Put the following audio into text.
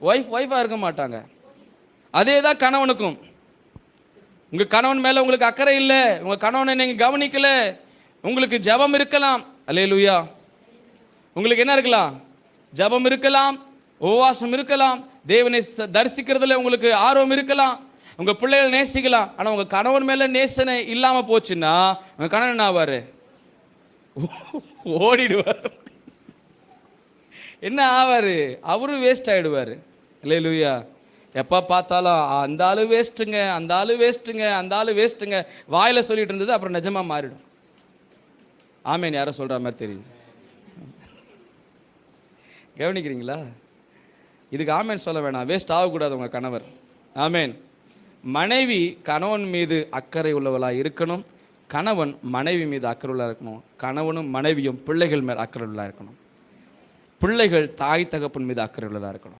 ஒய்ஃபாக இருக்க மாட்டாங்க. அதே தான் கணவனுக்கும். உங்கள் கணவன் மேலே உங்களுக்கு அக்கறை இல்லை, உங்கள் கணவனை நீங்கள் கவனிக்கல, உங்களுக்கு ஜெபம் இருக்கலாம், அல்லேலூயா, உங்களுக்கு என்ன இருக்கலாம், ஜெபம் இருக்கலாம், உபவாசம் இருக்கலாம், தேவனை தரிசிக்கிறதுல உங்களுக்கு ஆர்வம் இருக்கலாம், உங்கள் பிள்ளைகளை நேசிக்கலாம். ஆனால் உங்கள் கணவன் மேலே நேசனை இல்லாமல் போச்சுன்னா உங்கள் கணவன் என்ன ஆவார்? ஓடிடுவார். என்ன ஆவார்? அவரும் வேஸ்ட் ஆகிடுவார். அல்லேலூயா. எப்போ பார்த்தாலும் அந்த ஆளு வேஸ்ட்டுங்க, அந்த ஆளு வேஸ்ட்டுங்க, அந்த ஆளு வேஸ்ட்டுங்க வாயில் சொல்லிட்டு இருந்தது அப்புறம் நிஜமாக மாறிடும். ஆமேன். யாரோ சொல்கிற மாதிரி தெரியுது. கவனிக்கிறீங்களா? இதுக்கு ஆமேன் சொல்ல வேணாம், வேஸ்ட் ஆகக்கூடாது உங்கள் கணவர். ஆமேன். மனைவி கணவன் மீது அக்கறை உள்ளவளாக இருக்கணும், கணவன் மனைவி மீது அக்கறை உள்ளாக இருக்கணும், கணவனும் மனைவியும் பிள்ளைகள் மேல் அக்கறை உள்ளாக இருக்கணும், பிள்ளைகள் தாய் தகப்பன் மீது அக்கறை உள்ளதாக இருக்கணும்.